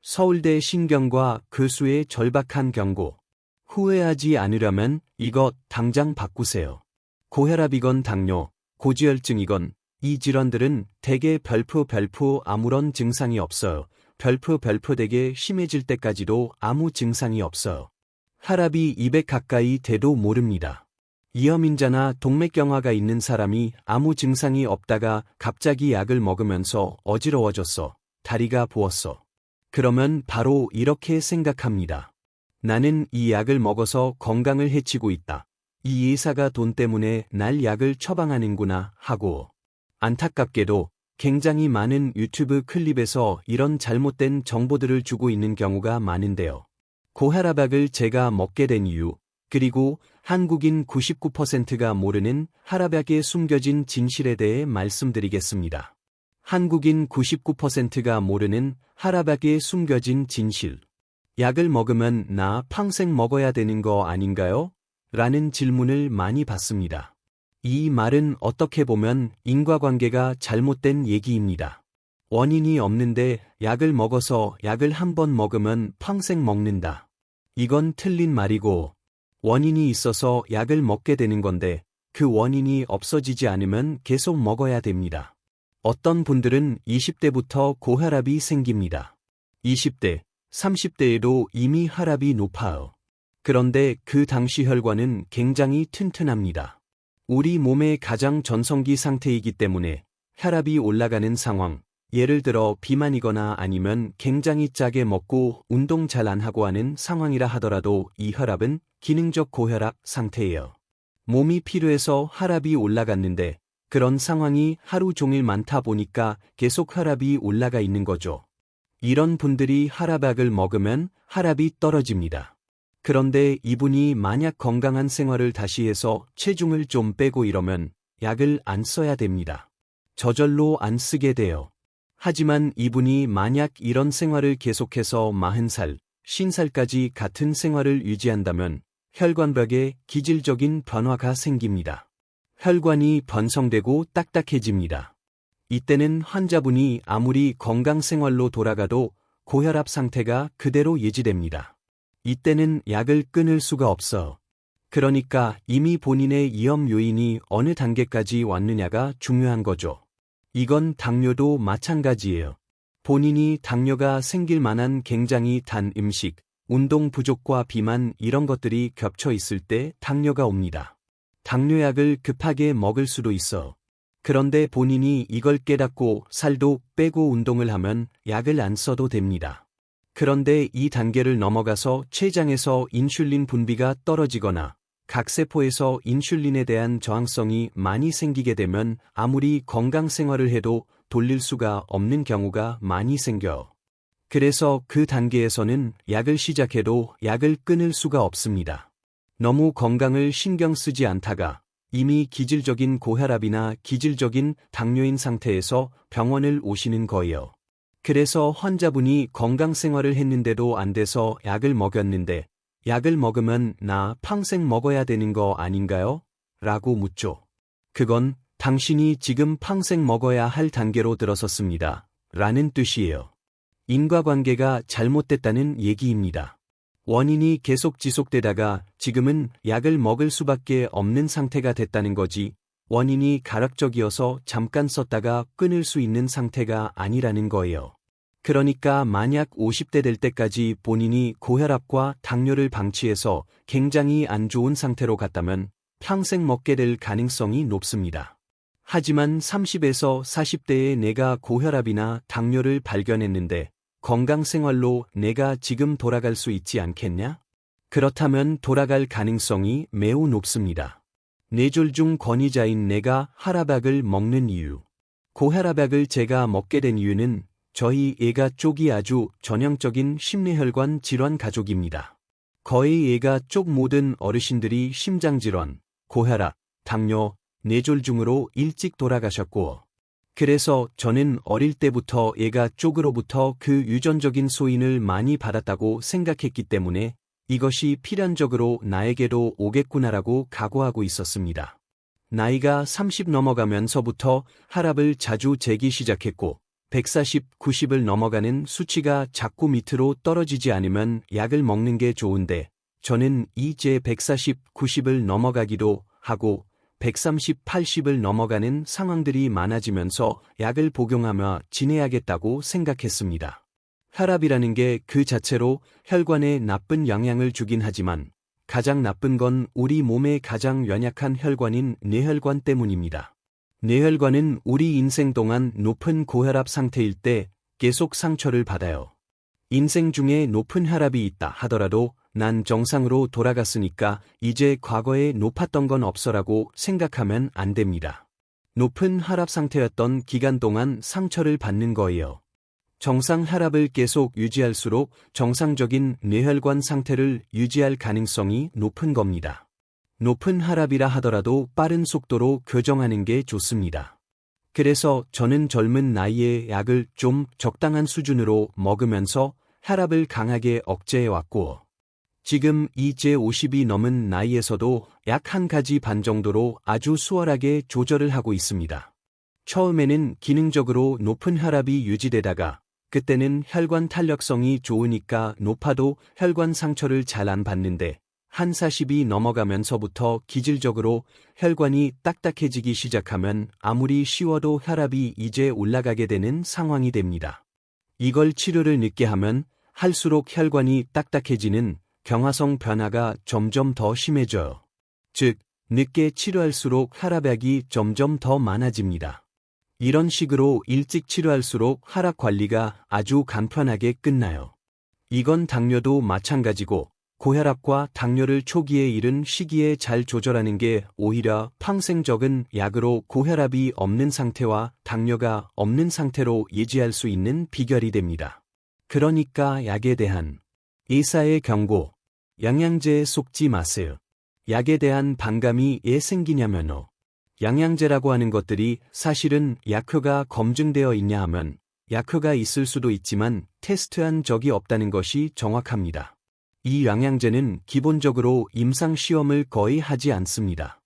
서울대 신경과 교수의 절박한 경고. 후회하지 않으려면 이것 당장 바꾸세요. 고혈압이건 당뇨, 고지혈증이건 이 질환들은 대개 별표 아무런 증상이 없어요. 별표 되게 심해질 때까지도 아무 증상이 없어요. 혈압이 200 가까이 돼도 모릅니다. 이염인자나 동맥경화가 있는 사람이 아무 증상이 없다가 갑자기 약을 먹으면서 어지러워졌어. 다리가 부었어. 그러면 바로 이렇게 생각합니다. 나는 이 약을 먹어서 건강을 해치고 있다. 이 의사가 돈 때문에 날 약을 처방하는구나 하고. 안타깝게도 굉장히 많은 유튜브 클립에서 이런 잘못된 정보들을 주고 있는 경우가 많은데요. 고혈압약을 제가 먹게 된 이유, 그리고 한국인 99%가 모르는 혈압약에 숨겨진 진실에 대해 말씀드리겠습니다. 한국인 99%가 모르는 혈압약에 숨겨진 진실. 약을 먹으면 나 평생 먹어야 되는 거 아닌가요? 라는 질문을 많이 받습니다. 이 말은 어떻게 보면 인과관계가 잘못된 얘기입니다. 원인이 없는데 약을 먹어서 약을 한 번 먹으면 평생 먹는다. 이건 틀린 말이고, 원인이 있어서 약을 먹게 되는 건데 그 원인이 없어지지 않으면 계속 먹어야 됩니다. 어떤 분들은 20대부터 고혈압이 생깁니다. 20대, 30대에도 이미 혈압이 높아요. 그런데 그 당시 혈관은 굉장히 튼튼합니다. 우리 몸의 가장 전성기 상태이기 때문에 혈압이 올라가는 상황, 예를 들어 비만이거나 아니면 굉장히 짜게 먹고 운동 잘 안 하고 하는 상황이라 하더라도 이 혈압은 기능적 고혈압 상태예요. 몸이 필요해서 혈압이 올라갔는데 그런 상황이 하루 종일 많다 보니까 계속 혈압이 올라가 있는 거죠. 이런 분들이 혈압약을 먹으면 혈압이 떨어집니다. 그런데 이분이 만약 건강한 생활을 다시 해서 체중을 좀 빼고 이러면 약을 안 써야 됩니다. 저절로 안 쓰게 돼요. 하지만 이분이 만약 이런 생활을 계속해서 40살, 50살까지 같은 생활을 유지한다면 혈관벽에 기질적인 변화가 생깁니다. 혈관이 번성되고 딱딱해집니다. 이때는 환자분이 아무리 건강생활로 돌아가도 고혈압 상태가 그대로 유지됩니다. 이때는 약을 끊을 수가 없어. 그러니까 이미 본인의 위험 요인이 어느 단계까지 왔느냐가 중요한 거죠. 이건 당뇨도 마찬가지예요. 본인이 당뇨가 생길 만한 굉장히 단 음식, 운동 부족과 비만 이런 것들이 겹쳐 있을 때 당뇨가 옵니다. 당뇨약을 급하게 먹을 수도 있어. 그런데 본인이 이걸 깨닫고 살도 빼고 운동을 하면 약을 안 써도 됩니다. 그런데 이 단계를 넘어가서 췌장에서 인슐린 분비가 떨어지거나 각세포에서 인슐린에 대한 저항성이 많이 생기게 되면 아무리 건강 생활을 해도 돌릴 수가 없는 경우가 많이 생겨요. 그래서 그 단계에서는 약을 시작해도 약을 끊을 수가 없습니다. 너무 건강을 신경 쓰지 않다가 이미 기질적인 고혈압이나 기질적인 당뇨인 상태에서 병원을 오시는 거예요. 그래서 환자분이 건강 생활을 했는데도 안 돼서 약을 먹였는데 약을 먹으면 나 평생 먹어야 되는 거 아닌가요? 라고 묻죠. 그건 당신이 지금 평생 먹어야 할 단계로 들어섰습니다. 라는 뜻이에요. 인과관계가 잘못됐다는 얘기입니다. 원인이 계속 지속되다가 지금은 약을 먹을 수밖에 없는 상태가 됐다는 거지, 원인이 가락적이어서 잠깐 썼다가 끊을 수 있는 상태가 아니라는 거예요. 그러니까 만약 50대 될 때까지 본인이 고혈압과 당뇨를 방치해서 굉장히 안 좋은 상태로 갔다면 평생 먹게 될 가능성이 높습니다. 하지만 30에서 40대에 내가 고혈압이나 당뇨를 발견했는데 건강생활로 내가 지금 돌아갈 수 있지 않겠냐? 그렇다면 돌아갈 가능성이 매우 높습니다. 뇌졸중 권위자인 내가 혈압약을 먹는 이유. 고혈압약을 제가 먹게 된 이유는 저희 애가 쪽이 아주 전형적인 심뇌혈관 질환 가족입니다. 거의 애가 쪽 모든 어르신들이 심장질환, 고혈압, 당뇨, 뇌졸중으로 일찍 돌아가셨고, 그래서 저는 어릴 때부터 애가 쪽으로부터 그 유전적인 소인을 많이 받았다고 생각했기 때문에 이것이 필연적으로 나에게도 오겠구나라고 각오하고 있었습니다. 나이가 30 넘어가면서부터 혈압을 자주 재기 시작했고, 140, 90을 넘어가는 수치가 자꾸 밑으로 떨어지지 않으면 약을 먹는 게 좋은데 저는 이제 140, 90을 넘어가기도 하고 130, 80을 넘어가는 상황들이 많아지면서 약을 복용하며 지내야겠다고 생각했습니다. 혈압이라는 게 그 자체로 혈관에 나쁜 영향을 주긴 하지만 가장 나쁜 건 우리 몸의 가장 연약한 혈관인 뇌혈관 때문입니다. 뇌혈관은 우리 인생 동안 높은 고혈압 상태일 때 계속 상처를 받아요. 인생 중에 높은 혈압이 있다 하더라도 난 정상으로 돌아갔으니까 이제 과거에 높았던 건 없어라고 생각하면 안 됩니다. 높은 혈압 상태였던 기간 동안 상처를 받는 거예요. 정상 혈압을 계속 유지할수록 정상적인 뇌혈관 상태를 유지할 가능성이 높은 겁니다. 높은 혈압이라 하더라도 빠른 속도로 교정하는 게 좋습니다. 그래서 저는 젊은 나이에 약을 좀 적당한 수준으로 먹으면서 혈압을 강하게 억제해왔고, 지금 이제 50이 넘은 나이에서도 약 1가지 반 정도로 아주 수월하게 조절을 하고 있습니다. 처음에는 기능적으로 높은 혈압이 유지되다가 그때는 혈관 탄력성이 좋으니까 높아도 혈관 상처를 잘 안 받는데 한 40이 넘어가면서부터 기질적으로 혈관이 딱딱해지기 시작하면 아무리 쉬워도 혈압이 이제 올라가게 되는 상황이 됩니다. 이걸 치료를 늦게 하면 할수록 혈관이 딱딱해지는 경화성 변화가 점점 더 심해져요. 즉, 늦게 치료할수록 혈압약이 점점 더 많아집니다. 이런 식으로 일찍 치료할수록 혈압 관리가 아주 간편하게 끝나요. 이건 당뇨도 마찬가지고 고혈압과 당뇨를 초기에 이른 시기에 잘 조절하는 게 오히려 평생 적은 약으로 고혈압이 없는 상태와 당뇨가 없는 상태로 유지할 수 있는 비결이 됩니다. 그러니까 약에 대한 의사의 경고, 영양제에 속지 마세요. 약에 대한 반감이 왜 생기냐면요. 영양제라고 하는 것들이 사실은 약효가 검증되어 있냐 하면 약효가 있을 수도 있지만 테스트한 적이 없다는 것이 정확합니다. 이 영양제는 기본적으로 임상시험을 거의 하지 않습니다.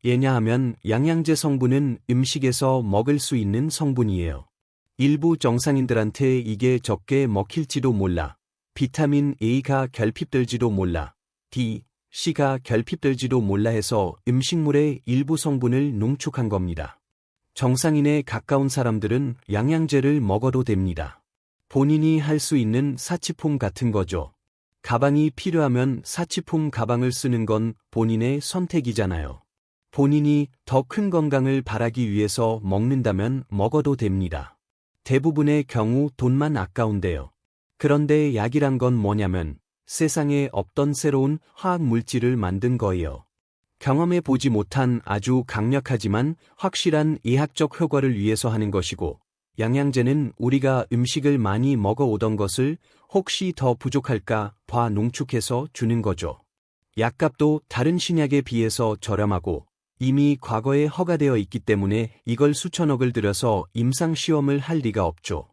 왜냐하면 영양제 성분은 음식에서 먹을 수 있는 성분이에요. 일부 정상인들한테 이게 적게 먹힐지도 몰라. 비타민 A가 결핍될지도 몰라. D, C가 결핍될지도 몰라 해서 음식물의 일부 성분을 농축한 겁니다. 정상인에 가까운 사람들은 영양제를 먹어도 됩니다. 본인이 할 수 있는 사치품 같은 거죠. 가방이 필요하면 사치품 가방을 쓰는 건 본인의 선택이잖아요. 본인이 더 큰 건강을 바라기 위해서 먹는다면 먹어도 됩니다. 대부분의 경우 돈만 아까운데요. 그런데 약이란 건 뭐냐면 세상에 없던 새로운 화학 물질을 만든 거예요. 경험해 보지 못한 아주 강력하지만 확실한 의학적 효과를 위해서 하는 것이고, 영양제는 우리가 음식을 많이 먹어오던 것을 혹시 더 부족할까 봐 농축해서 주는 거죠. 약값도 다른 신약에 비해서 저렴하고 이미 과거에 허가되어 있기 때문에 이걸 수천억을 들여서 임상시험을 할 리가 없죠.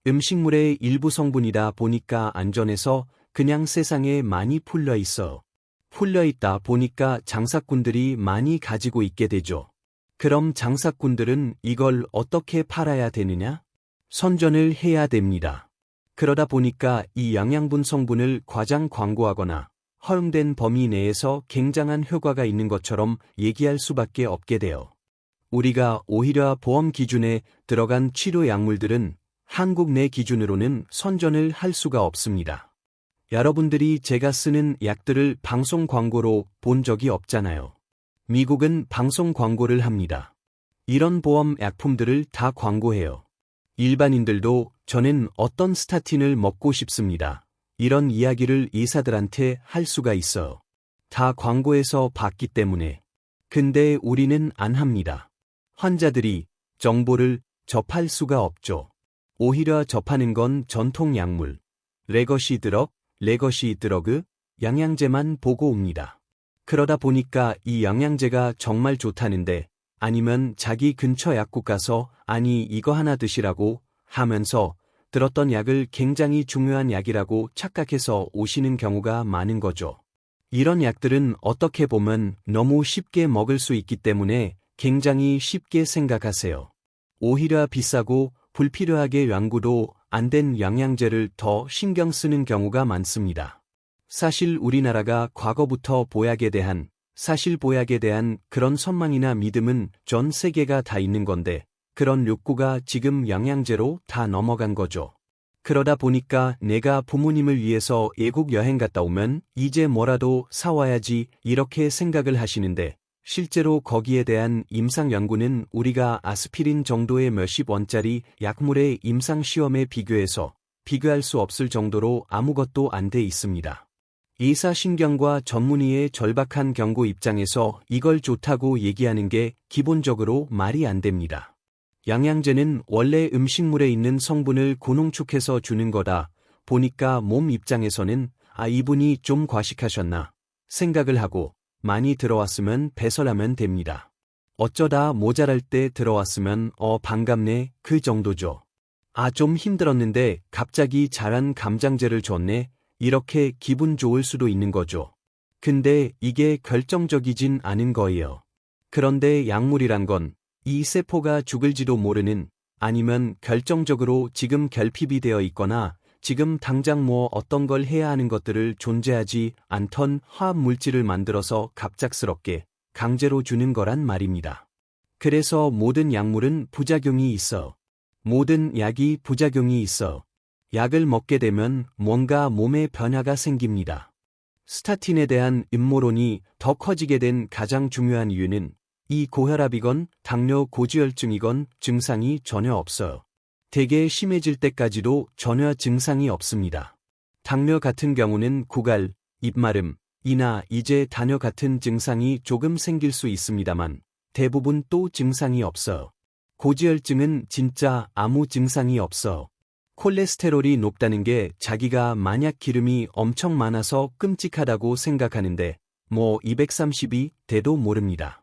음식물의 일부 성분이다 보니까 안전해서 그냥 세상에 많이 풀려 있어. 풀려 있다 보니까 장사꾼들이 많이 가지고 있게 되죠. 그럼 장사꾼들은 이걸 어떻게 팔아야 되느냐? 선전을 해야 됩니다. 그러다 보니까 이 영양분 성분을 과장 광고하거나 허용된 범위 내에서 굉장한 효과가 있는 것처럼 얘기할 수밖에 없게 돼요. 우리가 오히려 보험 기준에 들어간 치료 약물들은 한국 내 기준으로는 선전을 할 수가 없습니다. 여러분들이 제가 쓰는 약들을 방송 광고로 본 적이 없잖아요. 미국은 방송 광고를 합니다. 이런 보험 약품들을 다 광고해요. 일반인들도 저는 어떤 스타틴을 먹고 싶습니다. 이런 이야기를 의사들한테 할 수가 있어요. 다 광고에서 봤기 때문에. 근데 우리는 안 합니다. 환자들이 정보를 접할 수가 없죠. 오히려 접하는 건 전통 약물, 레거시 드러그, 영양제만 보고 옵니다. 그러다 보니까 이 영양제가 정말 좋다는데 아니면 자기 근처 약국 가서 아니 이거 하나 드시라고 하면서 들었던 약을 굉장히 중요한 약이라고 착각해서 오시는 경우가 많은 거죠. 이런 약들은 어떻게 보면 너무 쉽게 먹을 수 있기 때문에 굉장히 쉽게 생각하세요. 오히려 비싸고 불필요하게 연구도 안 된 영양제를 더 신경 쓰는 경우가 많습니다. 사실 우리나라가 과거부터 사실 보약에 대한 그런 선망이나 믿음은 전 세계가 다 있는 건데 그런 욕구가 지금 영양제로 다 넘어간 거죠. 그러다 보니까 내가 부모님을 위해서 외국 여행 갔다 오면 이제 뭐라도 사와야지 이렇게 생각을 하시는데 실제로 거기에 대한 임상 연구는 우리가 아스피린 정도의 몇십 원짜리 약물의 임상 시험에 비교해서 비교할 수 없을 정도로 아무것도 안 돼 있습니다. 의사신경과 전문의의 절박한 경고 입장에서 이걸 좋다고 얘기하는 게 기본적으로 말이 안 됩니다. 영양제는 원래 음식물에 있는 성분을 고농축해서 주는 거다 보니까 몸 입장에서는 이분이 좀 과식하셨나 생각을 하고 많이 들어왔으면 배설하면 됩니다. 어쩌다 모자랄 때 들어왔으면 반갑네 그 정도죠. 좀 힘들었는데 갑자기 잘한 감장제를 줬네 이렇게 기분 좋을 수도 있는 거죠. 근데 이게 결정적이진 않은 거예요. 그런데 약물이란 건 이 세포가 죽을지도 모르는 아니면 결정적으로 지금 결핍이 되어 있거나 지금 당장 어떤 걸 해야 하는 것들을 존재하지 않던 화학 물질을 만들어서 갑작스럽게 강제로 주는 거란 말입니다. 그래서 모든 약물은 부작용이 있어. 모든 약이 부작용이 있어. 약을 먹게 되면 뭔가 몸에 변화가 생깁니다. 스타틴에 대한 음모론이 더 커지게 된 가장 중요한 이유는 이 고혈압이건 당뇨 고지혈증이건 증상이 전혀 없어요. 대개 심해질 때까지도 전혀 증상이 없습니다. 당뇨 같은 경우는 구갈, 입마름, 이나 이제 다뇨 같은 증상이 조금 생길 수 있습니다만 대부분 또 증상이 없어요. 고지혈증은 진짜 아무 증상이 없어. 콜레스테롤이 높다는 게 자기가 만약 기름이 엄청 많아서 끔찍하다고 생각하는데 232 돼도 모릅니다.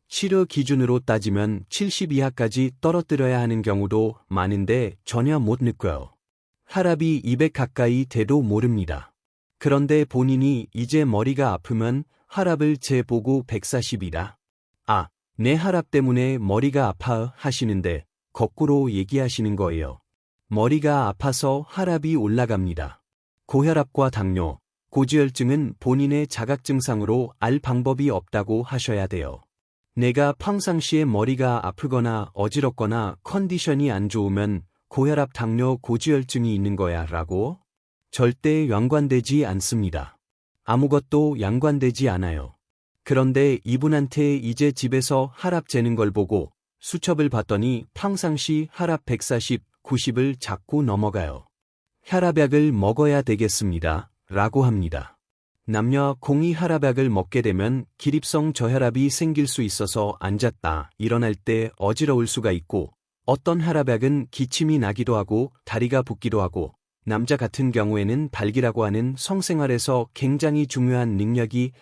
치료 기준으로 따지면 70 이하까지 떨어뜨려야 하는 경우도 많은데 전혀 못 느껴요. 혈압이 200 가까이 돼도 모릅니다. 그런데 본인이 이제 머리가 아프면 혈압을 재보고 140이라. 내 혈압 때문에 머리가 아파 하시는데 거꾸로 얘기하시는 거예요. 머리가 아파서 혈압이 올라갑니다. 고혈압과 당뇨, 고지혈증은 본인의 자각 증상으로 알 방법이 없다고 하셔야 돼요. 내가 평상시에 머리가 아프거나 어지럽거나 컨디션이 안 좋으면 고혈압, 당뇨, 고지혈증이 있는 거야 라고? 절대 연관되지 않습니다. 아무것도 연관되지 않아요. 그런데 이분한테 이제 집에서 혈압 재는 걸 보고 수첩을 봤더니 평상시 혈압 140, 90을 자꾸 넘어가요. 혈압약을 먹어야 되겠습니다. 라고 합니다. 남녀 공이 혈압약을 먹게 되면 기립성 저혈압이 생길 수 있어서 앉았다 일어날 때 어지러울 수가 있고 어떤 혈압약은 기침이 나기도 하고 다리가 붓기도 하고 남자 같은 경우에는 발기라고 하는 성생활에서 굉장히 중요한 능력이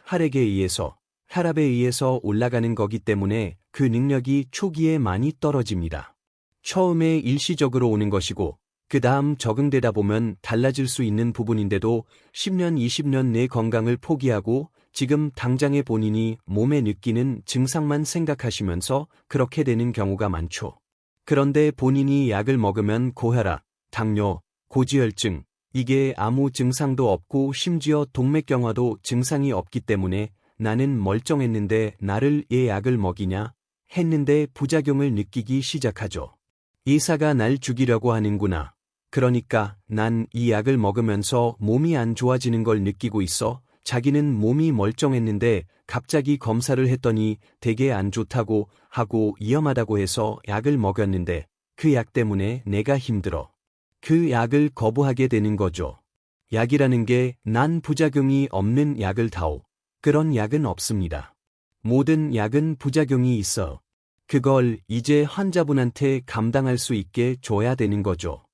혈압에 의해서 올라가는 거기 때문에 그 능력이 초기에 많이 떨어집니다. 처음에 일시적으로 오는 것이고 그 다음 적응되다 보면 달라질 수 있는 부분인데도 10년, 20년 내 건강을 포기하고 지금 당장의 본인이 몸에 느끼는 증상만 생각하시면서 그렇게 되는 경우가 많죠. 그런데 본인이 약을 먹으면 고혈압, 당뇨, 고지혈증, 이게 아무 증상도 없고 심지어 동맥경화도 증상이 없기 때문에 나는 멀쩡했는데 나를 왜 약을 먹이냐 했는데 부작용을 느끼기 시작하죠. 의사가 날 죽이려고 하는구나. 그러니까 난 이 약을 먹으면서 몸이 안 좋아지는 걸 느끼고 있어. 자기는 몸이 멀쩡했는데 갑자기 검사를 했더니 되게 안 좋다고 하고 위험하다고 해서 약을 먹였는데 그 약 때문에 내가 힘들어. 그 약을 거부하게 되는 거죠. 약이라는 게 난 부작용이 없는 약을 다오. 그런 약은 없습니다. 모든 약은 부작용이 있어. 그걸 이제 환자분한테 감당할 수 있게 줘야 되는 거죠.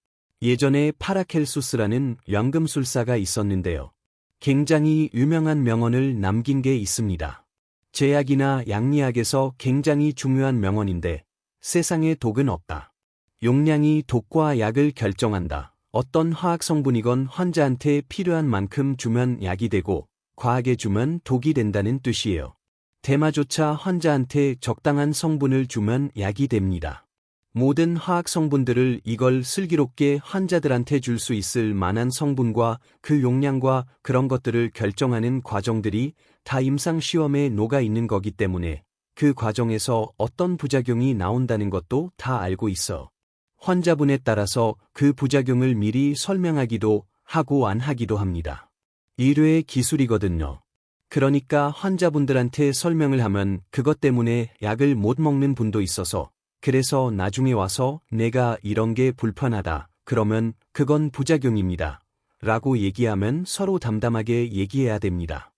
예전에 파라켈수스라는 연금술사가 있었는데요. 굉장히 유명한 명언을 남긴 게 있습니다. 제약이나 양리학에서 굉장히 중요한 명언인데 세상에 독은 없다. 용량이 독과 약을 결정한다. 어떤 화학 성분이건 환자한테 필요한 만큼 주면 약이 되고 과하게 주면 독이 된다는 뜻이에요. 대마조차 환자한테 적당한 성분을 주면 약이 됩니다. 모든 화학 성분들을 이걸 슬기롭게 환자들한테 줄 수 있을 만한 성분과 그 용량과 그런 것들을 결정하는 과정들이 다 임상시험에 녹아 있는 거기 때문에 그 과정에서 어떤 부작용이 나온다는 것도 다 알고 있어. 환자분에 따라서 그 부작용을 미리 설명하기도 하고 안 하기도 합니다. 의료의 기술이거든요. 그러니까 환자분들한테 설명을 하면 그것 때문에 약을 못 먹는 분도 있어서 그래서 나중에 와서 내가 이런 게 불편하다. 그러면 그건 부작용입니다. 라고 얘기하면 서로 담담하게 얘기해야 됩니다.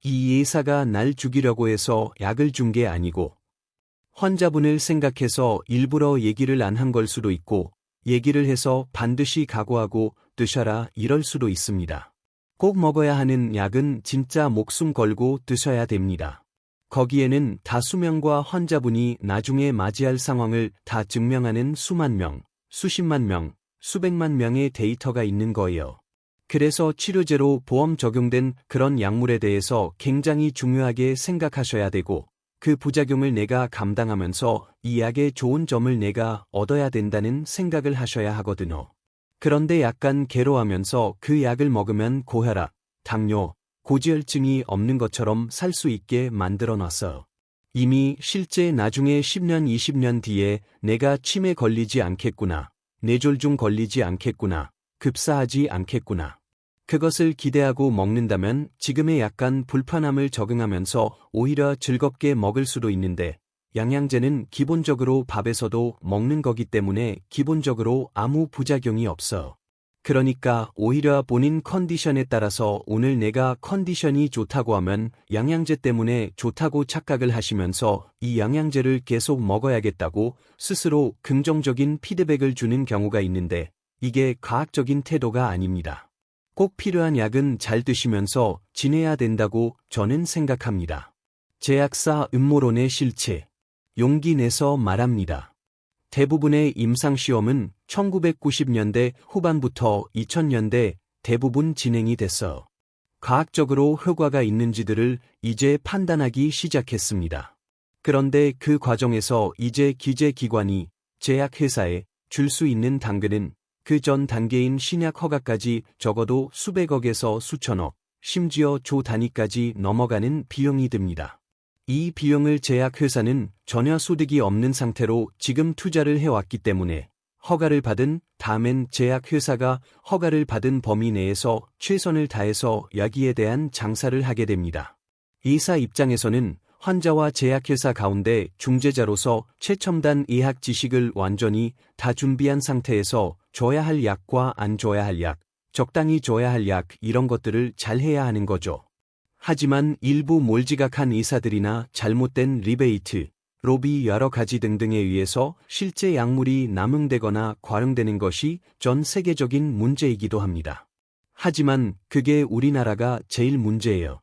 이 의사가 날 죽이려고 해서 약을 준 게 아니고 환자분을 생각해서 일부러 얘기를 안 한 걸 수도 있고 얘기를 해서 반드시 각오하고 드셔라 이럴 수도 있습니다. 꼭 먹어야 하는 약은 진짜 목숨 걸고 드셔야 됩니다. 거기에는 다 수명과 환자분이 나중에 맞이할 상황을 다 증명하는 수만 명, 수십만 명, 수백만 명의 데이터가 있는 거예요. 그래서 치료제로 보험 적용된 그런 약물에 대해서 굉장히 중요하게 생각하셔야 되고 그 부작용을 내가 감당하면서 이 약의 좋은 점을 내가 얻어야 된다는 생각을 하셔야 하거든요. 그런데 약간 괴로워하면서 그 약을 먹으면 고혈압, 당뇨, 고지혈증이 없는 것처럼 살 수 있게 만들어 놨어요. 이미 실제 나중에 10년, 20년 뒤에 내가 치매 걸리지 않겠구나, 뇌졸중 걸리지 않겠구나, 급사하지 않겠구나. 그것을 기대하고 먹는다면 지금의 약간 불편함을 적응하면서 오히려 즐겁게 먹을 수도 있는데 영양제는 기본적으로 밥에서도 먹는 거기 때문에 기본적으로 아무 부작용이 없어요. 그러니까 오히려 본인 컨디션에 따라서 오늘 내가 컨디션이 좋다고 하면 영양제 때문에 좋다고 착각을 하시면서 이 영양제를 계속 먹어야겠다고 스스로 긍정적인 피드백을 주는 경우가 있는데 이게 과학적인 태도가 아닙니다. 꼭 필요한 약은 잘 드시면서 지내야 된다고 저는 생각합니다. 제약사 음모론의 실체. 용기 내서 말합니다. 대부분의 임상시험은 1990년대 후반부터 2000년대 대부분 진행이 됐어요. 과학적으로 효과가 있는지들을 이제 판단하기 시작했습니다. 그런데 그 과정에서 이제 기재기관이 제약회사에 줄 수 있는 당근은 그 전 단계인 신약 허가까지 적어도 수백억에서 수천억, 심지어 조 단위까지 넘어가는 비용이 듭니다. 이 비용을 제약회사는 전혀 소득이 없는 상태로 지금 투자를 해왔기 때문에 허가를 받은 다음엔 제약회사가 허가를 받은 범위 내에서 최선을 다해서 여기에 대한 장사를 하게 됩니다. 의사 입장에서는 환자와 제약회사 가운데 중재자로서 최첨단 의학 지식을 완전히 다 준비한 상태에서 줘야 할 약과 안 줘야 할 약, 적당히 줘야 할 약 이런 것들을 잘 해야 하는 거죠. 하지만 일부 몰지각한 의사들이나 잘못된 리베이트, 로비 여러 가지 등등에 의해서 실제 약물이 남용되거나 과용되는 것이 전 세계적인 문제이기도 합니다. 하지만 그게 우리나라가 제일 문제예요.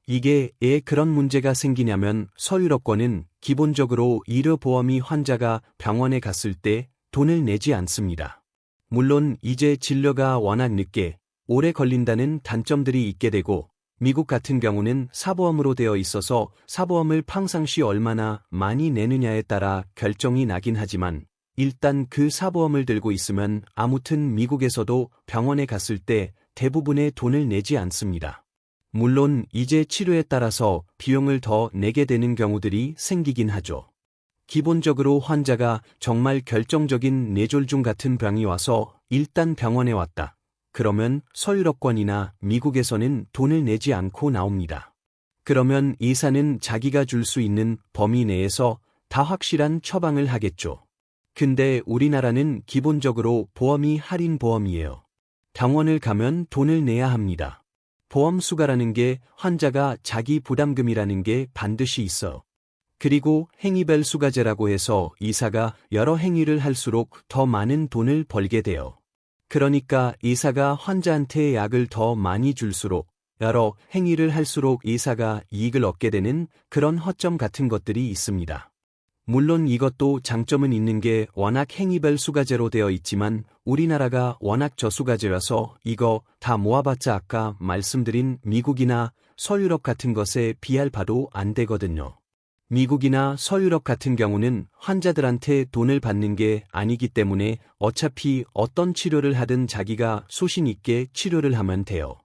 이게 왜 그런 문제가 생기냐면 서유럽권은 기본적으로 의료보험이 환자가 병원에 갔을 때 돈을 내지 않습니다. 물론 이제 진료가 워낙 늦게 오래 걸린다는 단점들이 있게 되고 미국 같은 경우는 사보험으로 되어 있어서 사보험을 평상시 얼마나 많이 내느냐에 따라 결정이 나긴 하지만 일단 그 사보험을 들고 있으면 아무튼 미국에서도 병원에 갔을 때 대부분의 돈을 내지 않습니다. 물론 이제 치료에 따라서 비용을 더 내게 되는 경우들이 생기긴 하죠. 기본적으로 환자가 정말 결정적인 뇌졸중 같은 병이 와서 일단 병원에 왔다. 그러면 서유럽권이나 미국에서는 돈을 내지 않고 나옵니다. 그러면 의사는 자기가 줄 수 있는 범위 내에서 다 확실한 처방을 하겠죠. 근데 우리나라는 기본적으로 보험이 할인보험이에요. 병원을 가면 돈을 내야 합니다. 보험 수가라는 게 환자가 자기 부담금이라는 게 반드시 있어. 그리고 행위별 수가제라고 해서 의사가 여러 행위를 할수록 더 많은 돈을 벌게 돼요. 그러니까 의사가 환자한테 약을 더 많이 줄수록 여러 행위를 할수록 의사가 이익을 얻게 되는 그런 허점 같은 것들이 있습니다. 물론 이것도 장점은 있는 게 워낙 행위별 수가제로 되어 있지만 우리나라가 워낙 저수가제여서 이거 다 모아봤자 아까 말씀드린 미국이나 서유럽 같은 것에 비할 바도 안 되거든요. 미국이나 서유럽 같은 경우는 환자들한테 돈을 받는 게 아니기 때문에 어차피 어떤 치료를 하든 자기가 소신 있게 치료를 하면 돼요.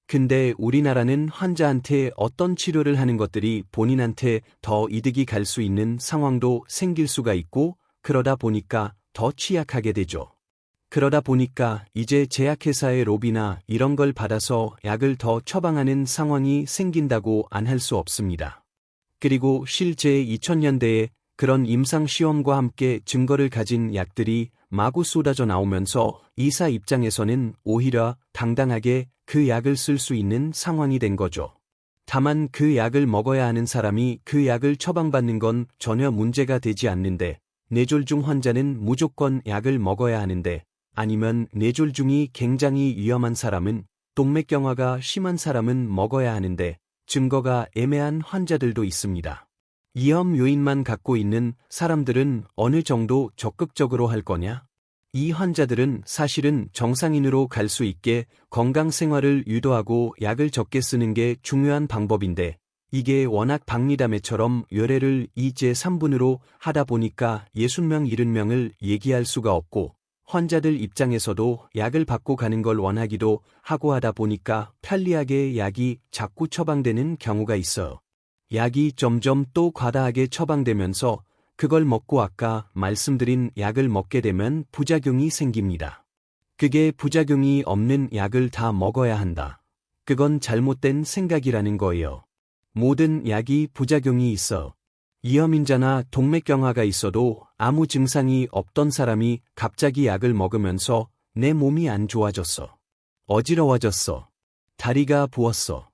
근데 우리나라는 환자한테 어떤 치료를 하는 것들이 본인한테 더 이득이 갈 수 있는 상황도 생길 수가 있고, 그러다 보니까 더 취약하게 되죠. 그러다 보니까 이제 제약회사의 로비나 이런 걸 받아서 약을 더 처방하는 상황이 생긴다고 안 할 수 없습니다. 그리고 실제 2000년대에 그런 임상시험과 함께 증거를 가진 약들이 마구 쏟아져 나오면서 의사 입장에서는 오히려 당당하게 그 약을 쓸 수 있는 상황이 된 거죠. 다만 그 약을 먹어야 하는 사람이 그 약을 처방받는 건 전혀 문제가 되지 않는데, 뇌졸중 환자는 무조건 약을 먹어야 하는데, 아니면 뇌졸중이 굉장히 위험한 사람은, 동맥경화가 심한 사람은 먹어야 하는데, 증거가 애매한 환자들도 있습니다. 위험 요인만 갖고 있는 사람들은 어느 정도 적극적으로 할 거냐? 이 환자들은 사실은 정상인으로 갈 수 있게 건강 생활을 유도하고 약을 적게 쓰는 게 중요한 방법인데, 이게 워낙 박리담회처럼 의뢰를 2제 3분으로 하다 보니까 60명 70명을 얘기할 수가 없고, 환자들 입장에서도 약을 받고 가는 걸 원하기도 하고 하다 보니까 편리하게 약이 자꾸 처방되는 경우가 있어요. 약이 점점 또 과다하게 처방되면서 그걸 먹고 아까 말씀드린 약을 먹게 되면 부작용이 생깁니다. 그게 부작용이 없는 약을 다 먹어야 한다. 그건 잘못된 생각이라는 거예요. 모든 약이 부작용이 있어. 이염인자나 동맥경화가 있어도 아무 증상이 없던 사람이 갑자기 약을 먹으면서 내 몸이 안 좋아졌어. 어지러워졌어. 다리가 부었어.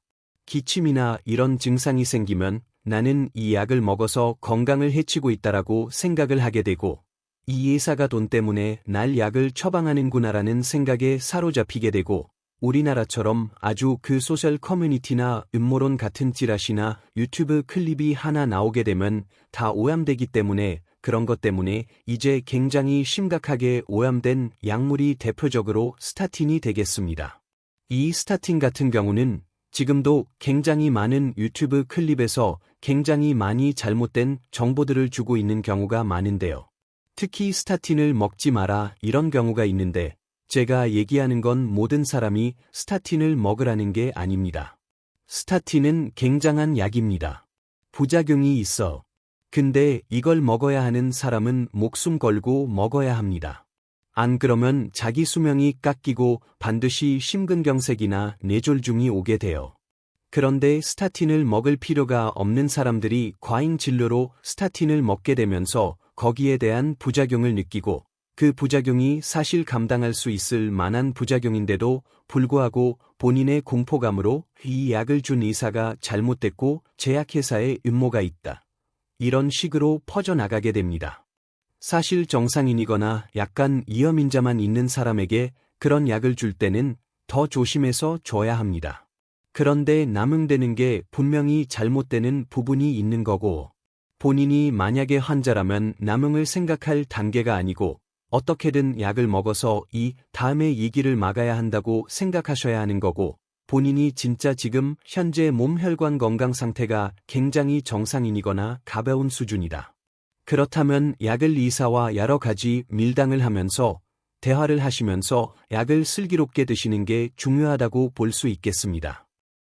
기침이나 이런 증상이 생기면 나는 이 약을 먹어서 건강을 해치고 있다라고 생각을 하게 되고, 이 의사가 돈 때문에 날 약을 처방하는구나라는 생각에 사로잡히게 되고, 우리나라처럼 아주 그 소셜 커뮤니티나 음모론 같은 찌라시나 유튜브 클립이 하나 나오게 되면 다 오염되기 때문에, 그런 것 때문에 이제 굉장히 심각하게 오염된 약물이 대표적으로 스타틴이 되겠습니다. 이 스타틴 같은 경우는 지금도 굉장히 많은 유튜브 클립에서 굉장히 많이 잘못된 정보들을 주고 있는 경우가 많은데요. 특히 스타틴을 먹지 마라 이런 경우가 있는데, 제가 얘기하는 건 모든 사람이 스타틴을 먹으라는 게 아닙니다. 스타틴은 굉장한 약입니다. 부작용이 있어. 근데 이걸 먹어야 하는 사람은 목숨 걸고 먹어야 합니다. 안 그러면 자기 수명이 깎이고 반드시 심근경색이나 뇌졸중이 오게 돼요. 그런데 스타틴을 먹을 필요가 없는 사람들이 과잉 진료로 스타틴을 먹게 되면서 거기에 대한 부작용을 느끼고, 그 부작용이 사실 감당할 수 있을 만한 부작용인데도 불구하고 본인의 공포감으로 이 약을 준 의사가 잘못됐고 제약회사에 음모가 있다, 이런 식으로 퍼져나가게 됩니다. 사실 정상인이거나 약간 위험인자만 있는 사람에게 그런 약을 줄 때는 더 조심해서 줘야 합니다. 그런데 남용되는 게 분명히 잘못되는 부분이 있는 거고, 본인이 만약에 환자라면 남용을 생각할 단계가 아니고 어떻게든 약을 먹어서 이 다음의 위기를 막아야 한다고 생각하셔야 하는 거고, 본인이 진짜 지금 현재 몸 혈관 건강 상태가 굉장히 정상인이거나 가벼운 수준이다. 그렇다면 약을 의사와 여러 가지 밀당을 하면서 대화를 하시면서 약을 슬기롭게 드시는 게 중요하다고 볼 수 있겠습니다.